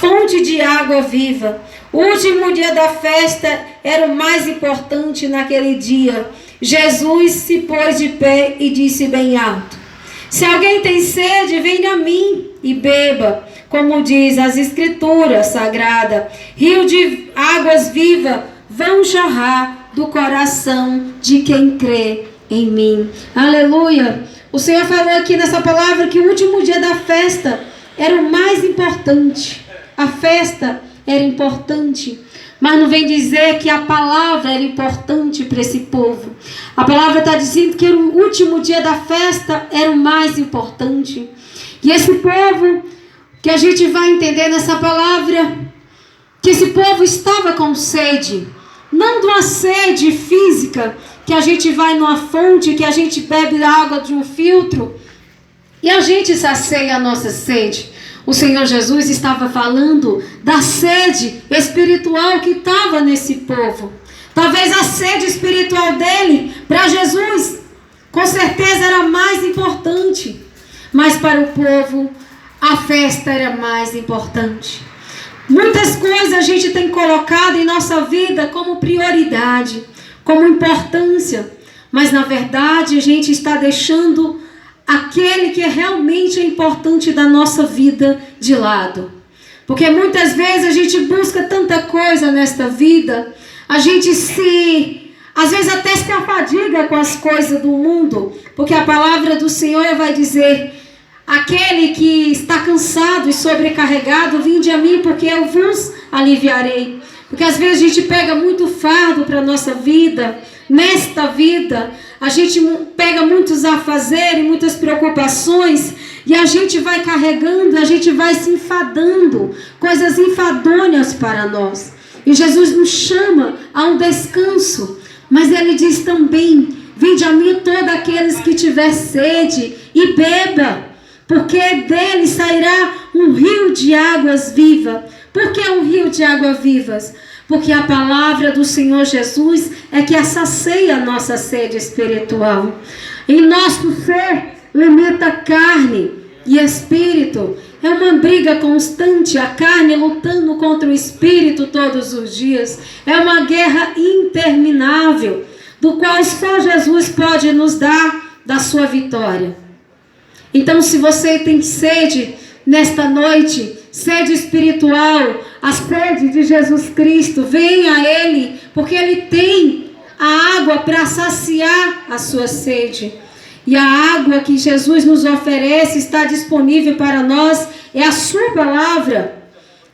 fonte de água viva. O último dia da festa era o mais importante naquele dia. Jesus se pôs de pé e disse bem alto: se alguém tem sede, venha a mim e beba. Como diz as Escrituras Sagradas, rio de águas vivas vão jorrar do coração de quem crê em mim. Aleluia! O Senhor falou aqui nessa palavra que o último dia da festa era o mais importante. A festa era importante, mas não vem dizer que a palavra era importante para esse povo. A palavra está dizendo que o último dia da festa era o mais importante. E esse povo, que a gente vai entender nessa palavra, que esse povo estava com sede, não de uma sede física, que a gente vai numa fonte, que a gente bebe água de um filtro e a gente sacia a nossa sede. O Senhor Jesus estava falando da sede espiritual que estava nesse povo. Talvez a sede espiritual dele, para Jesus, com certeza era mais importante. Mas para o povo, a festa era mais importante. Muitas coisas a gente tem colocado em nossa vida como prioridade, como importância. Mas na verdade a gente está deixando aquele que realmente é importante da nossa vida de lado. Porque muitas vezes a gente busca tanta coisa nesta vida, a gente às vezes até se afadiga com as coisas do mundo, porque a palavra do Senhor vai dizer: aquele que está cansado e sobrecarregado, vinde a mim, porque eu vos aliviarei. Porque às vezes a gente pega muito fardo para a nossa vida. Nesta vida, a gente pega muitos afazeres, muitas preocupações, e a gente vai carregando, a gente vai se enfadando, coisas enfadonhas para nós. E Jesus nos chama a um descanso, mas Ele diz também: vinde a mim todos aqueles que tiver sede e beba, porque dele sairá um rio de águas vivas. Por que um rio de águas vivas? Porque a palavra do Senhor Jesus é que sacia a nossa sede espiritual. Em nosso ser limita carne e espírito. É uma briga constante, a carne lutando contra o espírito todos os dias. É uma guerra interminável, do qual só Jesus pode nos dar da sua vitória. Então, se você tem sede nesta noite, sede espiritual, a sede de Jesus Cristo, venha a Ele, porque Ele tem a água para saciar a sua sede. E a água que Jesus nos oferece está disponível para nós, é a sua palavra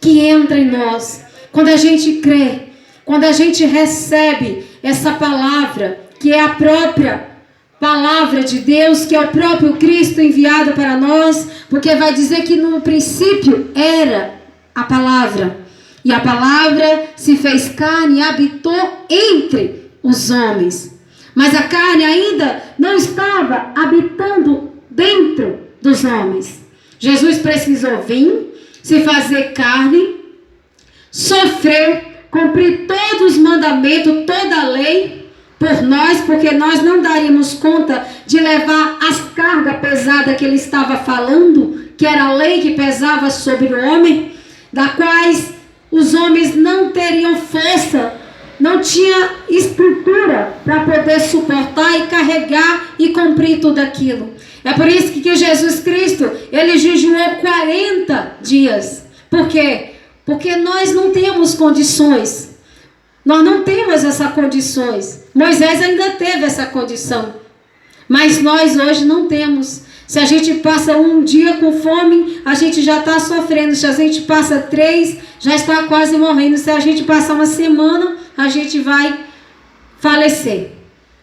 que entra em nós. Quando a gente crê, quando a gente recebe essa palavra, que é a própria palavra de Deus, que é o próprio Cristo enviado para nós, porque vai dizer que no princípio era a palavra, e a palavra se fez carne e habitou entre os homens. Mas a carne ainda não estava habitando dentro dos homens. Jesus precisou vir, se fazer carne, sofrer, cumprir todos os mandamentos, toda a lei por nós, porque nós não daríamos conta de levar as cargas pesadas que ele estava falando, que era a lei que pesava sobre o homem, da quais os homens não teriam força, não tinha estrutura para poder suportar e carregar e cumprir tudo aquilo. É por isso que Jesus Cristo, ele jejuou 40 dias. Por quê? Porque nós não temos condições. Nós não temos essas condições. Moisés ainda teve essa condição. Mas nós hoje não temos. Se a gente passa um dia com fome, a gente já está sofrendo. Se a gente passa 3, já está quase morrendo. Se a gente passar uma semana, a gente vai falecer.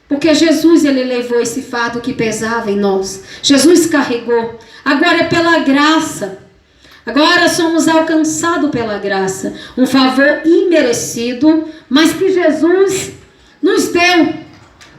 Porque Jesus, ele levou esse fardo que pesava em nós. Jesus carregou. Agora é pela graça. Agora somos alcançados pela graça. Um favor imerecido, mas que Jesus nos deu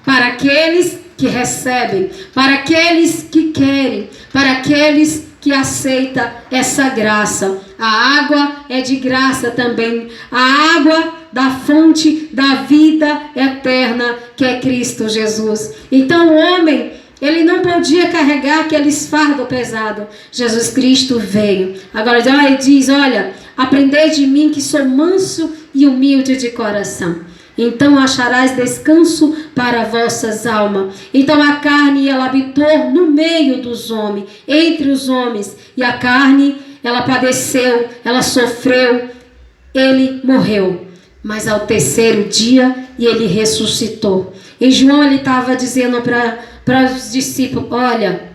para aqueles que recebem, para aqueles que querem, para aqueles que aceitam essa graça. A água é de graça também. A água da fonte da vida eterna, que é Cristo Jesus. Então o homem, ele não podia carregar aqueles fardos pesados. Jesus Cristo veio. Agora ele diz, olha, aprendei de mim que sou manso e humilde de coração. Então acharás descanso para vossas almas. Então a carne, ela habitou no meio dos homens, entre os homens. E a carne, ela padeceu, ela sofreu, ele morreu. Mas ao terceiro dia, ele ressuscitou. E João, ele estava dizendo para os discípulos, olha,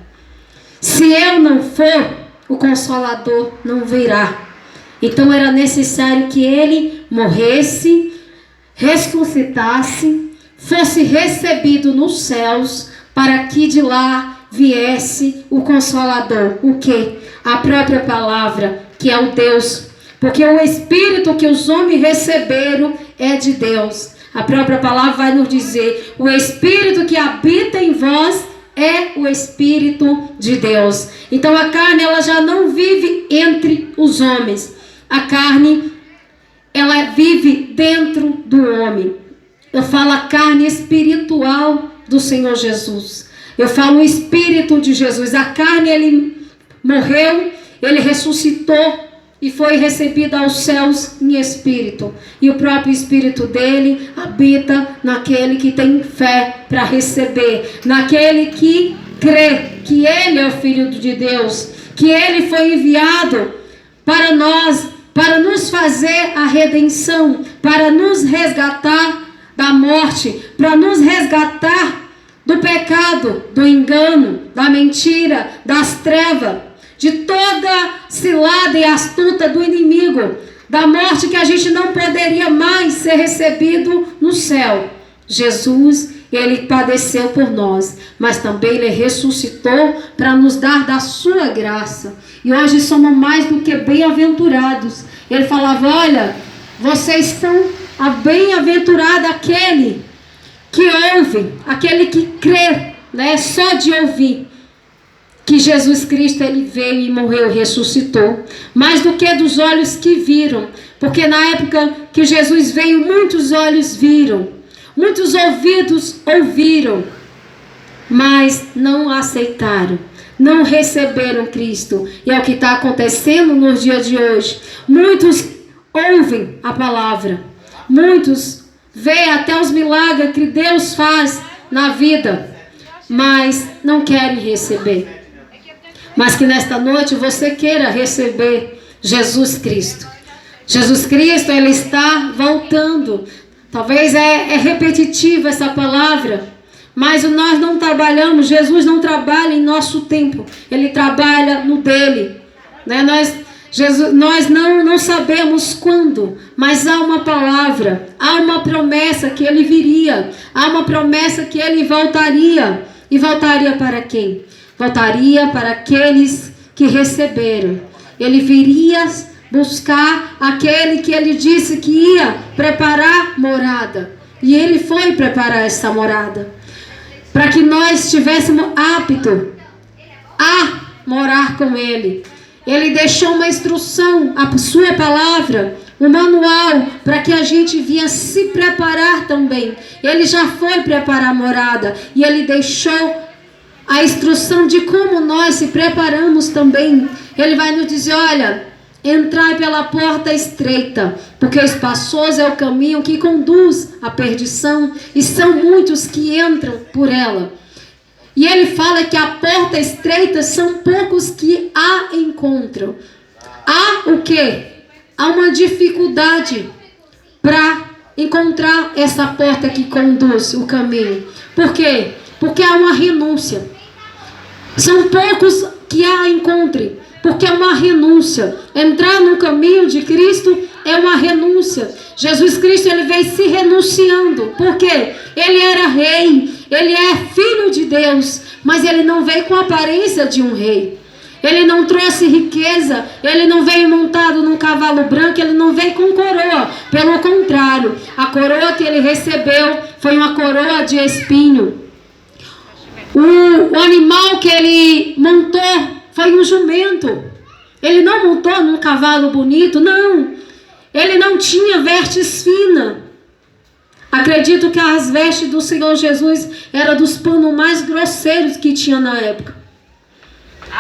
se eu não for, o Consolador não virá. Então era necessário que ele morresse, ressuscitasse, fosse recebido nos céus, para que de lá viesse o Consolador. O quê? A própria palavra, que é o Deus. Porque o Espírito que os homens receberam é de Deus. A própria palavra vai nos dizer, o Espírito que habita em vós é o Espírito de Deus. Então a carne, ela já não vive entre os homens. A carne, ela vive dentro do homem. Eu falo a carne espiritual do Senhor Jesus. Eu falo o Espírito de Jesus. A carne, ele morreu, ele ressuscitou e foi recebido aos céus em espírito. E o próprio Espírito dele habita naquele que tem fé para receber, naquele que crê que ele é o Filho de Deus, que ele foi enviado para nós, para nos fazer a redenção, para nos resgatar da morte, para nos resgatar do pecado, do engano, da mentira, das trevas, de toda cilada e astuta do inimigo, da morte que a gente não poderia mais ser recebido no céu. Jesus, ele padeceu por nós, mas também ele ressuscitou para nos dar da sua graça. E hoje somos mais do que bem-aventurados. Ele falava, olha, vocês são a bem-aventurado aquele que ouve, aquele que crê, né? Só de ouvir que Jesus Cristo, ele veio e morreu, ressuscitou, mais do que dos olhos que viram, porque na época que Jesus veio, muitos olhos viram, muitos ouvidos ouviram, mas não aceitaram, não receberam Cristo. E é o que está acontecendo nos dias de hoje. Muitos ouvem a palavra, muitos veem até os milagres que Deus faz na vida, mas não querem receber. Mas que nesta noite você queira receber Jesus Cristo. Jesus Cristo, ele está voltando. Talvez é repetitiva essa palavra, mas nós não trabalhamos, Jesus não trabalha em nosso tempo, ele trabalha no dele, né? Nós não sabemos quando, mas há uma palavra, há uma promessa que ele viria, há uma promessa que ele voltaria. E voltaria para quem? Voltaria para aqueles que receberam. Ele viria buscar aquele que ele disse que ia preparar morada. E ele foi preparar essa morada, para que nós estivéssemos aptos a morar com ele. Ele deixou uma instrução, a sua palavra, um manual, para que a gente vinha se preparar também. Ele já foi preparar a morada, e ele deixou a instrução de como nós se preparamos também. Ele vai nos dizer, olha, entrai pela porta estreita, porque espaçoso é o caminho que conduz à perdição, e são muitos que entram por ela. E ele fala que a porta estreita são poucos que a encontram. Há o quê? Há uma dificuldade para encontrar essa porta que conduz o caminho. Por quê? Porque há uma renúncia. São poucos que a encontrem, porque é uma renúncia. Entrar no caminho de Cristo é uma renúncia. Jesus Cristo, ele veio se renunciando. Por quê? Ele era rei, ele é filho de Deus, mas ele não veio com a aparência de um rei. Ele não trouxe riqueza, ele não veio montado num cavalo branco, ele não veio com coroa. Pelo contrário, a coroa que ele recebeu foi uma coroa de espinho. O animal que ele montou foi um jumento. Ele não montou num cavalo bonito, não. Ele não tinha vestes finas. Acredito que as vestes do Senhor Jesus eram dos panos mais grosseiros que tinha na época.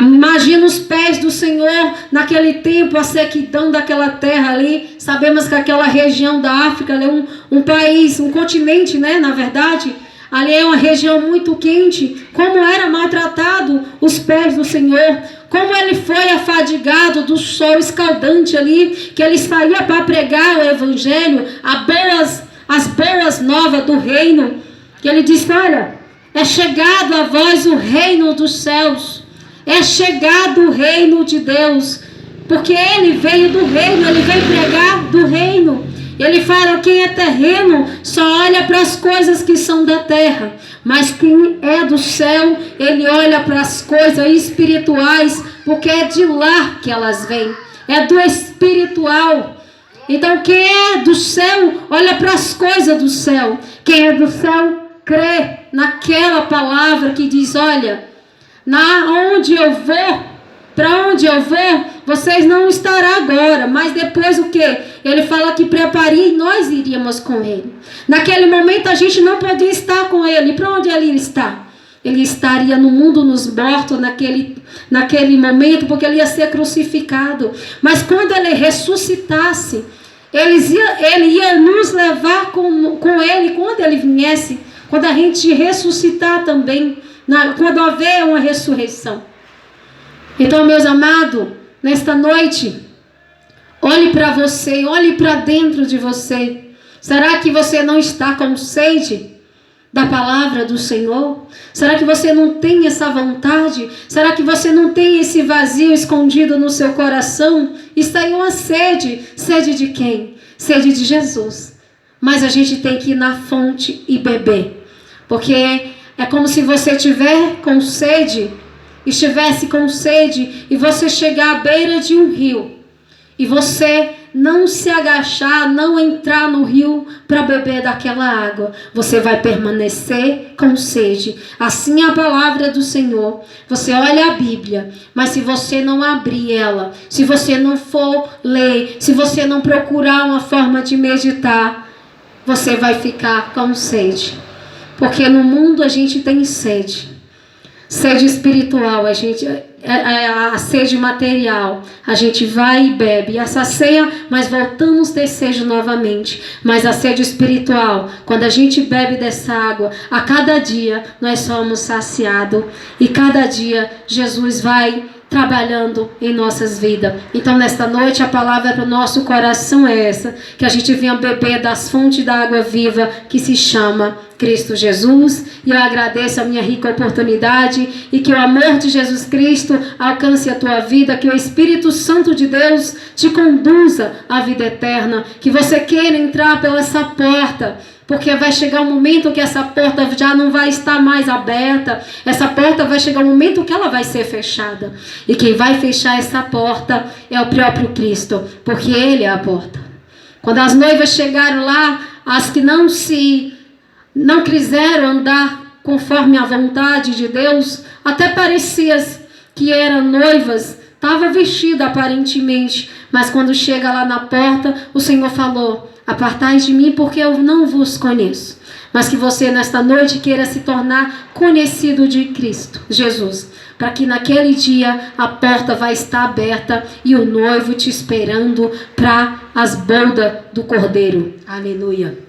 Imagina os pés do Senhor naquele tempo, a sequidão daquela terra ali. Sabemos que aquela região da África ali é um país, um continente, né? Na verdade, ali é uma região muito quente. Como era maltratado os pés do Senhor, como ele foi afadigado do sol escaldante ali, que ele saía para pregar o evangelho, as boas novas do reino. Que ele disse: olha, é chegado a vós o reino dos céus. É chegado o reino de Deus, porque ele veio do reino, ele veio pregar do reino. Ele fala: quem é terreno só olha para as coisas que são da terra, mas quem é do céu, ele olha para as coisas espirituais, porque é de lá que elas vêm, é do espiritual. Então quem é do céu, olha para as coisas do céu. Quem é do céu, crê naquela palavra que diz: olha, para onde eu vou, vocês não estarão agora, mas depois o que? Ele fala que prepare e nós iríamos com ele. Naquele momento a gente não podia estar com ele. Para onde ele está? Ele estaria no mundo nos mortos naquele momento, porque ele ia ser crucificado. Mas quando ele ressuscitasse, ele ia nos levar com ele quando ele viesse, quando a gente ressuscitar também. Quando houver uma ressurreição. Então, meus amados, nesta noite, olhe para você, olhe para dentro de você. Será que você não está com sede da palavra do Senhor? Será que você não tem essa vontade? Será que você não tem esse vazio escondido no seu coração? Está aí uma sede. Sede de quem? Sede de Jesus. Mas a gente tem que ir na fonte e beber. Porque é como se você estivesse com sede e você chegar à beira de um rio e você não se agachar, não entrar no rio para beber daquela água. Você vai permanecer com sede. Assim é a palavra do Senhor. Você olha a Bíblia, mas se você não abrir ela, se você não for ler, se você não procurar uma forma de meditar, você vai ficar com sede. Porque no mundo a gente tem sede. Sede espiritual, a sede material. A gente vai e bebe, essa ceia, mas voltamos a ter sede novamente. Mas a sede espiritual, quando a gente bebe dessa água, a cada dia nós somos saciados. E cada dia Jesus vai trabalhando em nossas vidas. Então nesta noite a palavra para o nosso coração é essa, que a gente venha beber das fontes da água viva que se chama Cristo Jesus. E eu agradeço a minha rica oportunidade e que o amor de Jesus Cristo alcance a tua vida, que o Espírito Santo de Deus te conduza à vida eterna, que você queira entrar pela essa porta, porque vai chegar um momento que essa porta já não vai estar mais aberta. Essa porta vai chegar um momento que ela vai ser fechada. E quem vai fechar essa porta é o próprio Cristo, porque Ele é a porta. Quando as noivas chegaram lá, as que não quiseram andar conforme a vontade de Deus, até parecia que eram noivas, estava vestida aparentemente, mas quando chega lá na porta, o Senhor falou: apartai de mim, porque eu não vos conheço. Mas que você nesta noite queira se tornar conhecido de Cristo Jesus, para que naquele dia a porta vai estar aberta e o noivo te esperando para as bodas do Cordeiro. Aleluia.